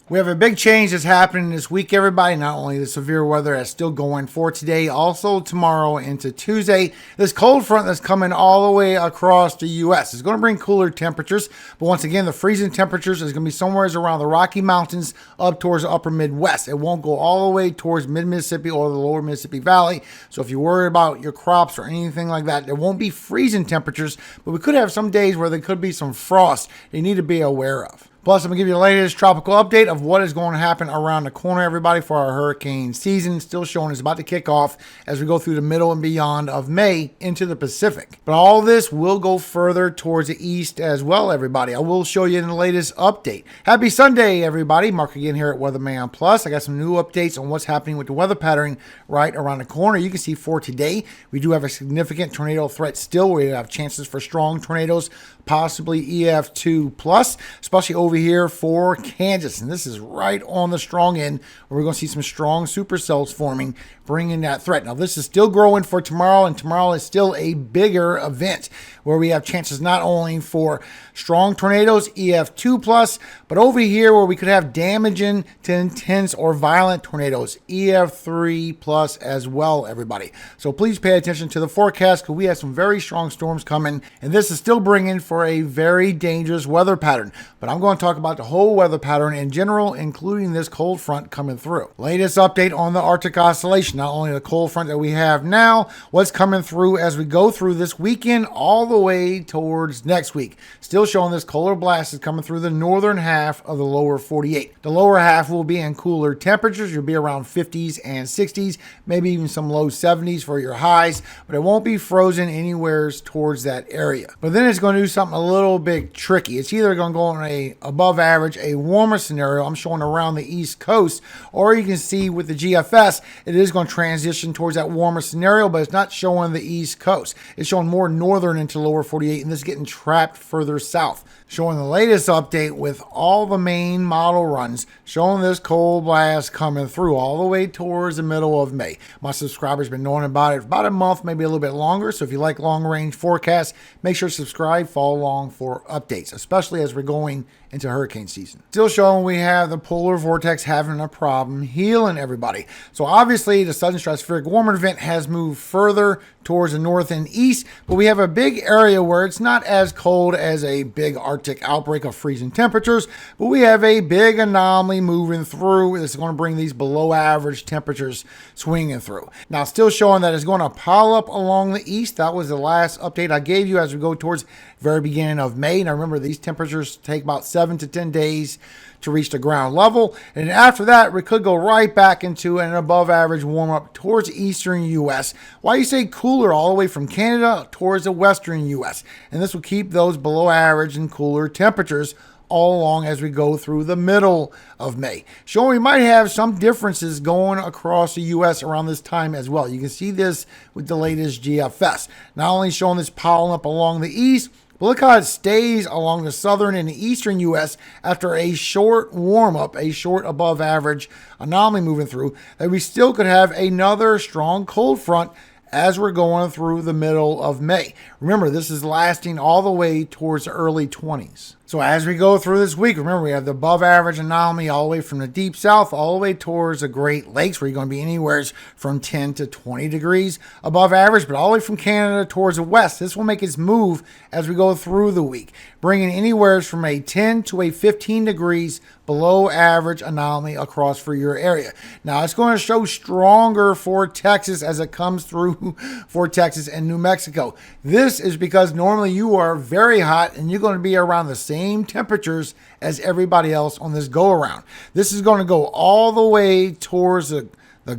We have a big change that's happening this week, everybody. Not only the severe weather that's still going for today, also tomorrow into Tuesday. This cold front that's coming all the way across the U.S. is going to bring cooler temperatures. But once again, the freezing temperatures is going to be somewhere around the Rocky Mountains up towards the upper Midwest. It won't go all the way towards mid-Mississippi or the lower Mississippi Valley. So if you worry about your crops or anything like that, there won't be freezing temperatures. But we could have some days where there could be some frost you need to be aware of. Plus, I'm going to give you the latest tropical update of what is going to happen around the corner, everybody, for our hurricane season. Still showing it's about to kick off as we go through the middle and beyond of May into the Pacific. But all this will go further towards the east as well, everybody. I will show you in the latest update. Happy Sunday, everybody. Mark again here at Weatherman Plus. I got some new updates on what's happening with the weather pattern right around the corner. You can see for today, we do have a significant tornado threat still. We have chances for strong tornadoes, possibly EF2 plus, especially over here for Kansas. And this is right on the strong end where we're going to see some strong supercells forming, bringing that threat. Now, this is still growing for tomorrow, and tomorrow is still a bigger event where we have chances not only for strong tornadoes, EF2 plus, but over here where we could have damaging to intense or violent tornadoes, EF3 plus as well, everybody. So please pay attention to the forecast because we have some very strong storms coming, and this is still bringing for a very dangerous weather pattern. But I'm going to talk about the whole weather pattern in general, including this cold front coming through. Latest update on the Arctic Oscillation, not only the cold front that we have now, what's coming through as we go through this weekend all the way towards next week. Still showing this polar blast is coming through the northern half of the lower 48. The lower half will be in cooler temperatures. You'll be around 50s and 60s, maybe even some low 70s for your highs, but it won't be frozen anywhere towards that area. But then it's going to do something a little bit tricky. It's either going to go in a above average, a warmer scenario. I'm showing around the East Coast, or you can see with the GFS, it is going to transition towards that warmer scenario, but it's not showing the East Coast. It's showing more northern into lower 48, and this is getting trapped further south. Showing the latest update with all the main model runs, showing this cold blast coming through all the way towards the middle of May. My subscribers have been knowing about it for about a month, maybe a little bit longer. So if you like long range forecasts, make sure to subscribe, follow along for updates, especially as we're going into hurricane season. Still showing we have the polar vortex having a problem healing, everybody. So obviously the southern stratospheric warmer event has moved further towards the north and east, but we have a big area where it's not as cold as a big Arctic outbreak of freezing temperatures, but we have a big anomaly moving through. It's going to bring these below average temperatures swinging through. Now, still showing that it's going to pile up along the east. That was the last update I gave you as we go towards the very beginning of May. Now, remember, these temperatures take about 7 to 10 days to reach the ground level. And after that, we could go right back into an above average warm up towards the eastern U.S. Why you say cooler all the way from Canada towards the western U.S. And this will keep those below average and cooler temperatures all along as we go through the middle of May. Showing we might have some differences going across the U.S. around this time as well. You can see this with the latest GFS. Not only showing this piling up along the east, but look how it stays along the southern and the eastern U.S. after a short warm-up, a short above average anomaly moving through, that we still could have another strong cold front as we're going through the middle of May. Remember, this is lasting all the way towards the early 20s. So as we go through this week, remember we have the above average anomaly all the way from the deep south all the way towards the Great Lakes, where you're going to be anywhere from 10 to 20 degrees above average, but all the way from Canada towards the west. This will make its move as we go through the week, bringing anywhere from a 10 to a 15 degrees below average anomaly across for your area. Now, it's going to show stronger for Texas as it comes through for Texas and New Mexico. This is because normally you are very hot and you're going to be around the same temperatures as everybody else on this go around. This is going to go all the way towards the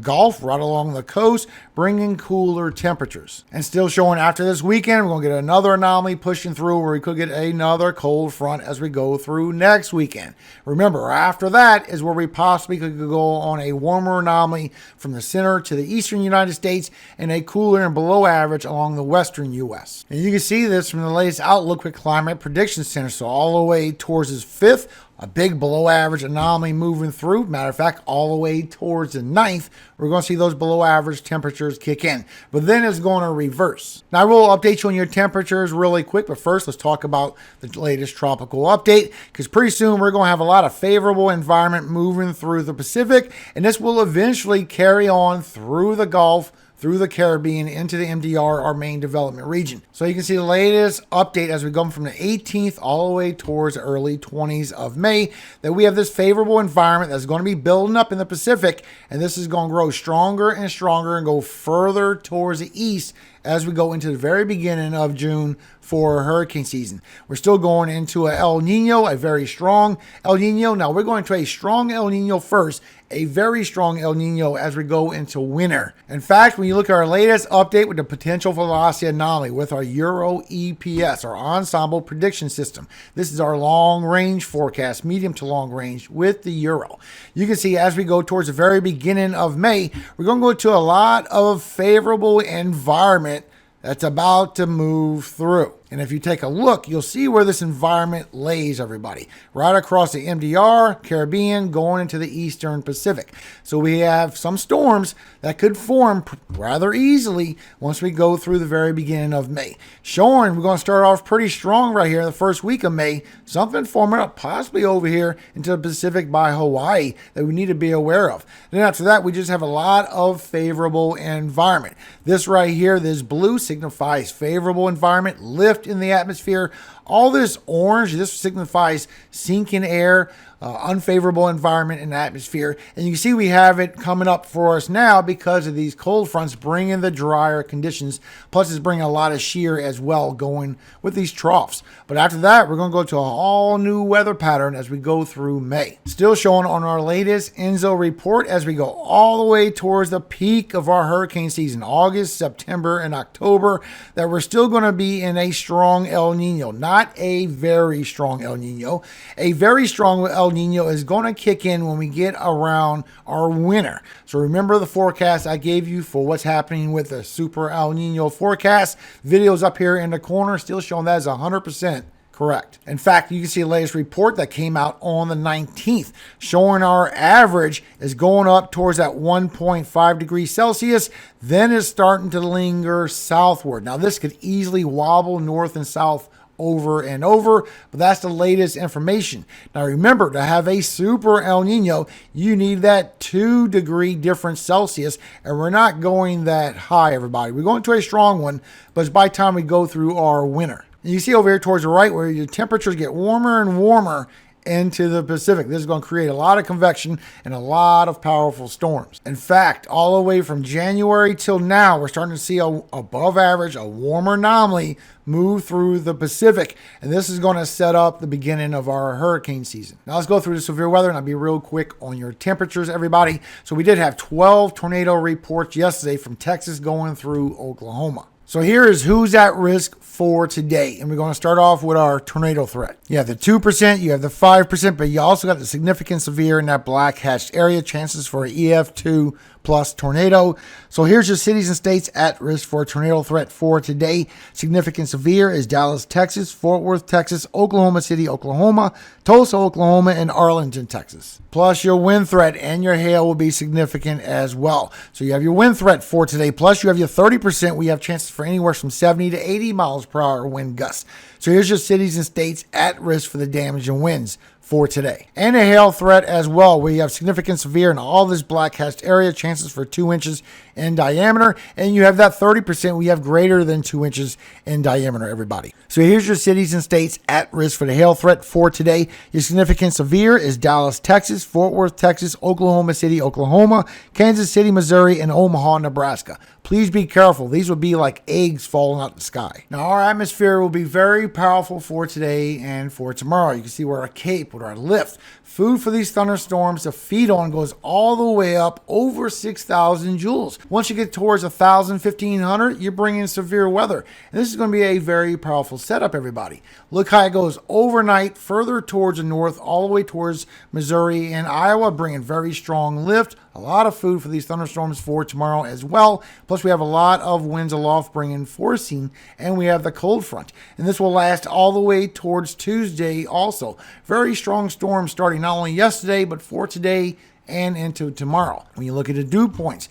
Gulf, right along the coast, bringing cooler temperatures. And still showing after this weekend, we're going to get another anomaly pushing through where we could get another cold front as we go through next weekend. Remember, after that is where we possibly could go on a warmer anomaly from the center to the eastern United States and a cooler and below average along the western U.S. And you can see this from the latest Outlook with Climate Prediction Center. So all the way towards this fifth, A big below average anomaly moving through. Matter of fact, all the way towards the 9th, we're going to see those below average temperatures kick in. But then it's going to reverse. Now, I will update you on your temperatures really quick, but first, let's talk about the latest tropical update, because pretty soon we're going to have a lot of favorable environment moving through the Pacific, and this will eventually carry on through the Gulf, through the Caribbean, into the MDR, our main development region. So you can see the latest update as we go from the 18th all the way towards the early 20s of May, that we have this favorable environment that's going to be building up in the Pacific, and this is going to grow stronger and stronger and go further towards the east as we go into the very beginning of June for hurricane season. We're still going into a El Nino, a very strong El Nino. Now we're going to a strong El Nino first, a very strong El Nino as we go into winter. In fact, when you look at our latest update with the potential velocity anomaly with our Euro EPS, our ensemble prediction system, this is our long range forecast, medium to long range with the Euro. You can see as we go towards the very beginning of May, we're going to go to a lot of favorable environment that's about to move through. And if you take a look, you'll see where this environment lays, everybody. Right across the MDR, Caribbean, going into the Eastern Pacific. So we have some storms that could form rather easily once we go through the very beginning of May. Showing we're going to start off pretty strong right here in the first week of May. Something forming up possibly over here into the Pacific by Hawaii that we need to be aware of. Then after that, we just have a lot of favorable environment. This right here, this blue signifies favorable environment, lift in the atmosphere. All this orange, this signifies sinking air, unfavorable environment in the atmosphere. And you can see we have it coming up for us now because of these cold fronts bringing the drier conditions. Plus it's bringing a lot of shear as well going with these troughs. But after that, we're going to go to a all new weather pattern as we go through May. Still showing on our latest ENSO report as we go all the way towards the peak of our hurricane season, August, September, and October, that we're still going to be in a strong El Nino. Not a very strong El Nino. A very strong El Nino is going to kick in when we get around our winter. So remember the forecast I gave you for what's happening with the super El Nino forecast. Videos up here in the corner still showing that is 100% correct. In fact, you can see the latest report that came out on the 19th showing our average is going up towards that 1.5 degrees Celsius. Then it's starting to linger southward. Now this could easily wobble north and south over and over, but that's the latest information. Now remember, to have a super El Nino, you need that 2 degree difference Celsius, and we're not going that high, everybody. We're going to a strong one, but it's by the time we go through our winter. And you see over here towards the right where your temperatures get warmer and warmer into the Pacific. This is going to create a lot of convection and a lot of powerful storms. In fact, all the way from January till now, we're starting to see a above average, a warmer anomaly move through the Pacific. And this is going to set up the beginning of our hurricane season. Now let's go through the severe weather and I'll be real quick on your temperatures, everybody. So we did have 12 tornado reports yesterday from Texas going through Oklahoma. So here is who's at risk for today. And we're going to start off with our tornado threat. You have the 2%, you have the 5%, but you also got the significant severe in that black hatched area, chances for an EF2 plus tornado. So here's your cities and states at risk for a tornado threat for today. Significant severe is Dallas, Texas, Fort Worth, Texas, Oklahoma City, Oklahoma, Tulsa, Oklahoma, and Arlington, Texas. Plus your wind threat and your hail will be significant as well. So you have your wind threat for today. Plus you have your 30%. We have chances for anywhere from 70 to 80 miles per hour wind gusts. So here's your cities and states at risk for the damage and winds for today. And a hail threat as well. We have significant severe in all this black hatched area, chances for 2 inches in diameter. And you have that 30%. We have greater than 2 inches in diameter, everybody. So here's your cities and states at risk for the hail threat for today. Your significant severe is Dallas, Texas, Fort Worth, Texas, Oklahoma City, Oklahoma, Kansas City, Missouri, and Omaha, Nebraska. Please be careful. These will be like eggs falling out the sky. Now, our atmosphere will be very powerful for today and for tomorrow. You can see we're a cape with our lift Food for these thunderstorms to feed on goes all the way up over 6,000 joules. Once you get towards 1,000, 1,500, you're bringing severe weather. And this is going to be a very powerful setup, everybody. Look how it goes overnight, further towards the north, all the way towards Missouri and Iowa, bringing very strong lift. A lot of food for these thunderstorms for tomorrow as well. Plus, we have a lot of winds aloft bringing forcing, and we have the cold front. And this will last all the way towards Tuesday also. Very strong storms starting not only yesterday, but for today and into tomorrow. When you look at the dew points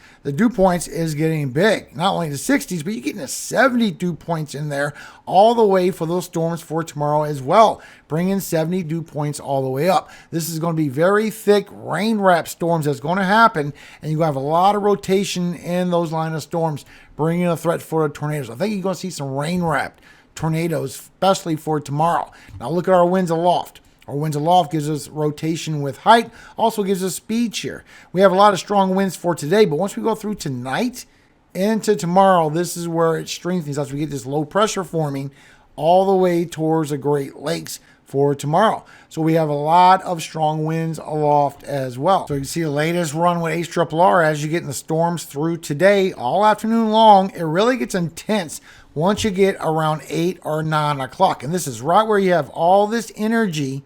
is getting big. Not only the 60s, but you're getting the 70 dew points in there all the way for those storms for tomorrow as well. Bringing 70 dew points all the way up. This is going to be very thick rain-wrapped storms that's going to happen, and you're going to have a lot of rotation in those line of storms, bringing a threat for tornadoes. I think you're going to see some rain-wrapped tornadoes, especially for tomorrow. Now look at our winds aloft. Our winds aloft gives us rotation with height, also gives us speed shear. We have a lot of strong winds for today, but once we go through tonight into tomorrow, this is where it strengthens as we get this low pressure forming all the way towards the Great Lakes for tomorrow. So we have a lot of strong winds aloft as well. So you can see the latest run with HRRR as you get in the storms through today all afternoon long. It really gets intense once you get around 8 or 9 o'clock. And this is right where you have all this energy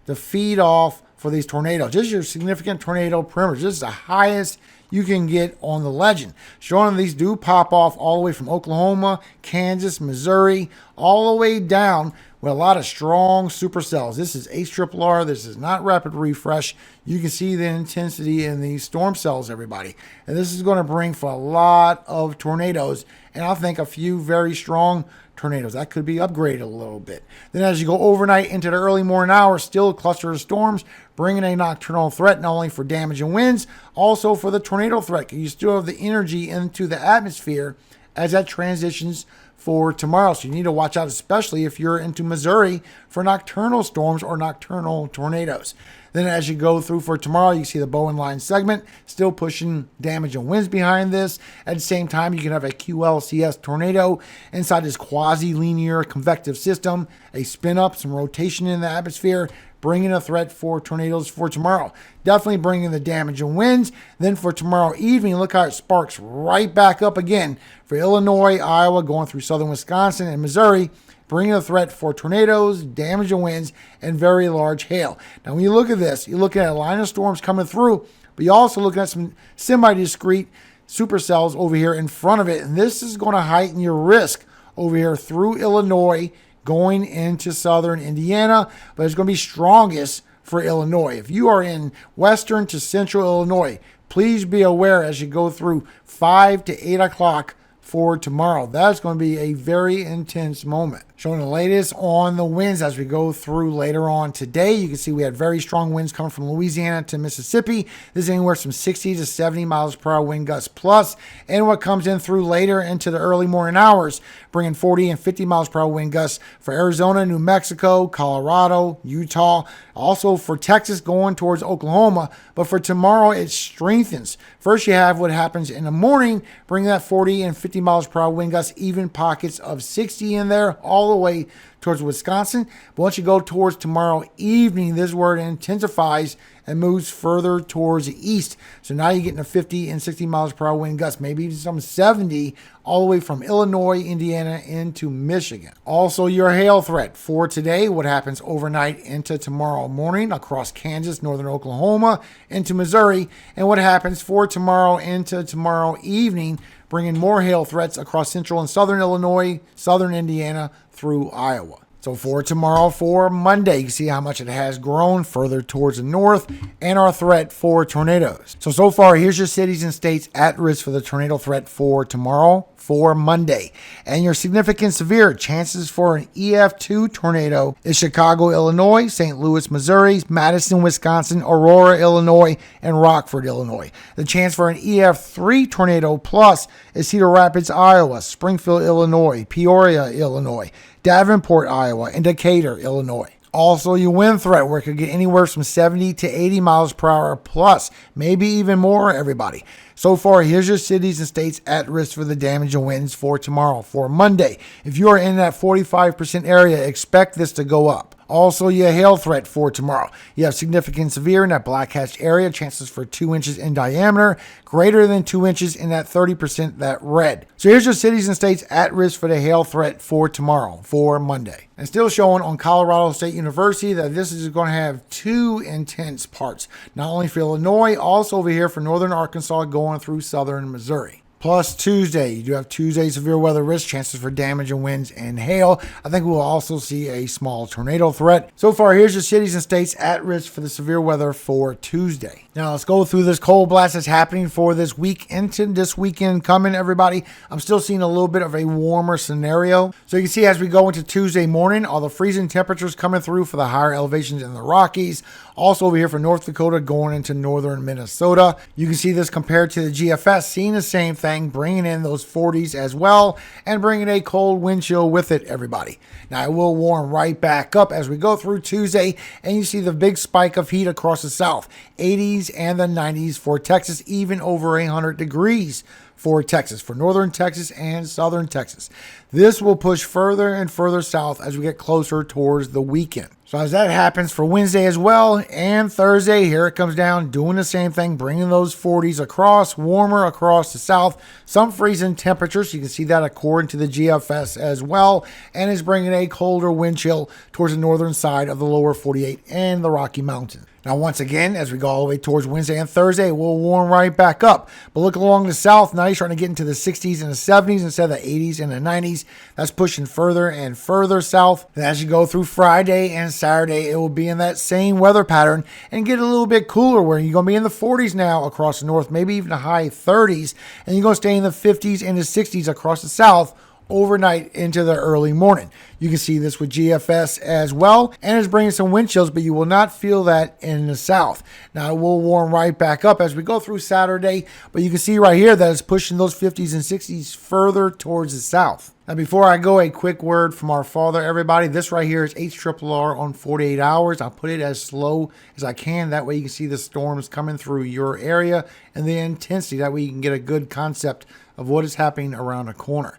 to feed off for these tornadoes. This is your significant tornado perimeter. This is the highest you can get on the legend. Showing these do pop off all the way from Oklahoma, Kansas, Missouri, all the way down with a lot of strong supercells. This is HRRR. This is not rapid refresh. You can see the intensity in these storm cells, everybody. And this is going to bring for a lot of tornadoes, and I think a few very strong tornadoes. That could be upgraded a little bit. Then as you go overnight into the early morning hours, still a cluster of storms, bringing a nocturnal threat not only for damage and winds, also for the tornado threat. You still have the energy into the atmosphere as that transitions for tomorrow. So you need to watch out, especially if you're into Missouri, for nocturnal storms or nocturnal tornadoes. Then as you go through for tomorrow, you see the Bowen line segment still pushing damage and winds behind this. At the same time, you can have a QLCS tornado inside this quasi-linear convective system, a spin up, some rotation in the atmosphere, bringing a threat for tornadoes for tomorrow. Definitely bringing the damage and winds. Then for tomorrow evening, look how it sparks right back up again for Illinois, Iowa, going through southern Wisconsin and Missouri, bringing a threat for tornadoes, damage and winds, and very large hail. Now, when you look at this, you're looking at a line of storms coming through, but you're also looking at some semi-discrete supercells over here in front of it, and this is going to heighten your risk over here through Illinois, going into southern Indiana, but it's going to be strongest for Illinois. If you are in western to central Illinois, please be aware as you go through 5 to 8 o'clock for tomorrow. That's going to be a very intense moment. Showing the latest on the winds as we go through later on today. You can see we had very strong winds coming from Louisiana to Mississippi. This is anywhere from 60 to 70 miles per hour wind gusts plus. And what comes in through later into the early morning hours, bringing 40 and 50 miles per hour wind gusts for Arizona, New Mexico, Colorado, Utah. Also for Texas going towards Oklahoma. But for tomorrow, it strengthens. First, you have what happens in the morning, bringing that 40 and 50 miles per hour wind gusts, even pockets of 60 in there, all the way towards Wisconsin. But once you go towards tomorrow evening, this is where it intensifies and moves further towards the east. So now you're getting a 50 and 60 miles per hour wind gusts, maybe even some 70 all the way from Illinois, Indiana into Michigan. Also, your hail threat for today, what happens overnight into tomorrow morning across Kansas, northern Oklahoma, into Missouri, and what happens for tomorrow into tomorrow evening, bringing more hail threats across central and southern Illinois, southern Indiana, through Iowa. So for tomorrow, for Monday, you can see how much it has grown further towards the north and our threat for tornadoes. So far, here's your cities and states at risk for the tornado threat for tomorrow, for Monday. And your significant severe chances for an EF2 tornado is Chicago, Illinois, St. Louis, Missouri, Madison, Wisconsin, Aurora, Illinois, and Rockford, Illinois. The chance for an EF3 tornado plus is Cedar Rapids, Iowa, Springfield, Illinois, Peoria, Illinois, Davenport, Iowa, and Decatur, Illinois. Also, your wind threat, where it could get anywhere from 70 to 80 miles per hour plus, maybe even more, everybody. So far, here's your cities and states at risk for the damage and winds for tomorrow, for Monday. If you are in that 45% area, expect this to go up. Also, your hail threat for tomorrow. You have significant severe in that black hatched area, chances for 2 inches in diameter, greater than 2 inches in that 30% that red. So here's your cities and states at risk for the hail threat for tomorrow, for Monday. And still showing on Colorado State University that this is going to have 2 intense parts. Not only for Illinois, also over here for northern Arkansas going through southern Missouri. Plus Tuesday, you do have Tuesday severe weather risk, chances for damage and winds and hail. I think we'll also see a small tornado threat. So far, here's your cities and states at risk for the severe weather for Tuesday. Now, let's go through this cold blast that's happening for this week into this weekend coming, everybody. I'm still seeing a little bit of a warmer scenario. So you can see as we go into Tuesday morning, all the freezing temperatures coming through for the higher elevations in the Rockies. Also over here for North Dakota going into northern Minnesota. You can see this compared to the GFS, seeing the same thing, bringing in those 40s as well and bringing a cold wind chill with it, everybody. Now, it will warm right back up as we go through Tuesday, and you see the big spike of heat across the south. 80s and the 90s for Texas, even over 100 degrees for Texas, for northern Texas and southern Texas. This will push further and further south as we get closer towards the weekend. So as that happens for Wednesday as well and Thursday, here it comes down, doing the same thing, bringing those 40s across, warmer across the south, some freezing temperatures. You can see that according to the GFS as well, and is bringing a colder wind chill towards the northern side of the lower 48 and the Rocky Mountains. Now, once again, as we go all the way towards Wednesday and Thursday, we'll warm right back up. But look along the south, now you're starting to get into the 60s and the 70s instead of the 80s and the 90s. That's pushing further and further south. And as you go through Friday and Saturday, it will be in that same weather pattern and get a little bit cooler where you're going to be in the 40s now across the north, maybe even the high 30s. And you're going to stay in the 50s and the 60s across the south overnight into the early morning. You can see this with GFS as well, and it's bringing some wind chills, but you will not feel that in the south. Now, it will warm right back up as we go through Saturday, but you can see right here that it's pushing those 50s and 60s further towards the south. Now, before I go, a quick word from our Father, everybody. This right here is HRRR on 48 hours. I'll put it as slow as I can. That way you can see the storms coming through your area and the intensity. That way you can get a good concept of what is happening around the corner.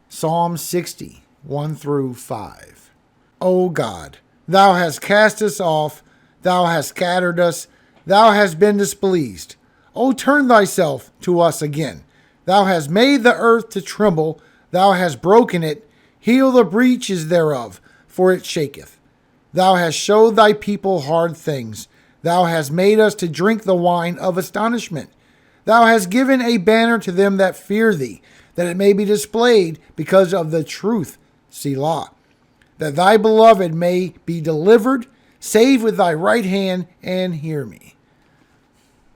Psalm 60, 1 through 5. O God, thou hast cast us off, thou hast scattered us, thou hast been displeased. O turn thyself to us again. Thou hast made the earth to tremble, thou hast broken it, heal the breaches thereof, for it shaketh. Thou hast showed thy people hard things, thou hast made us to drink the wine of astonishment. Thou hast given a banner to them that fear thee, that it may be displayed because of the truth, Selah. That thy beloved may be delivered, save with thy right hand, and hear me.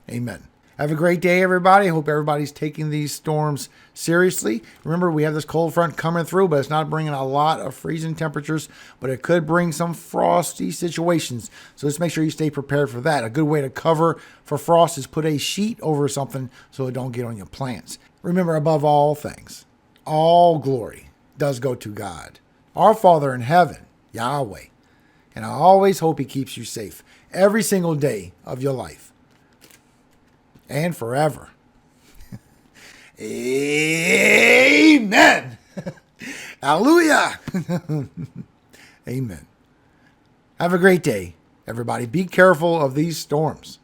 Amen. Have a great day, everybody. I hope everybody's taking these storms seriously. Remember, we have this cold front coming through, but it's not bringing a lot of freezing temperatures, but it could bring some frosty situations. So let's make sure you stay prepared for that. A good way to cover for frost is put a sheet over something so it don't get on your plants. Remember, above all things, all glory does go to God, our Father in heaven, Yahweh. And I always hope he keeps you safe every single day of your life and forever. Amen. Hallelujah. Amen. Have a great day, everybody. Be careful of these storms.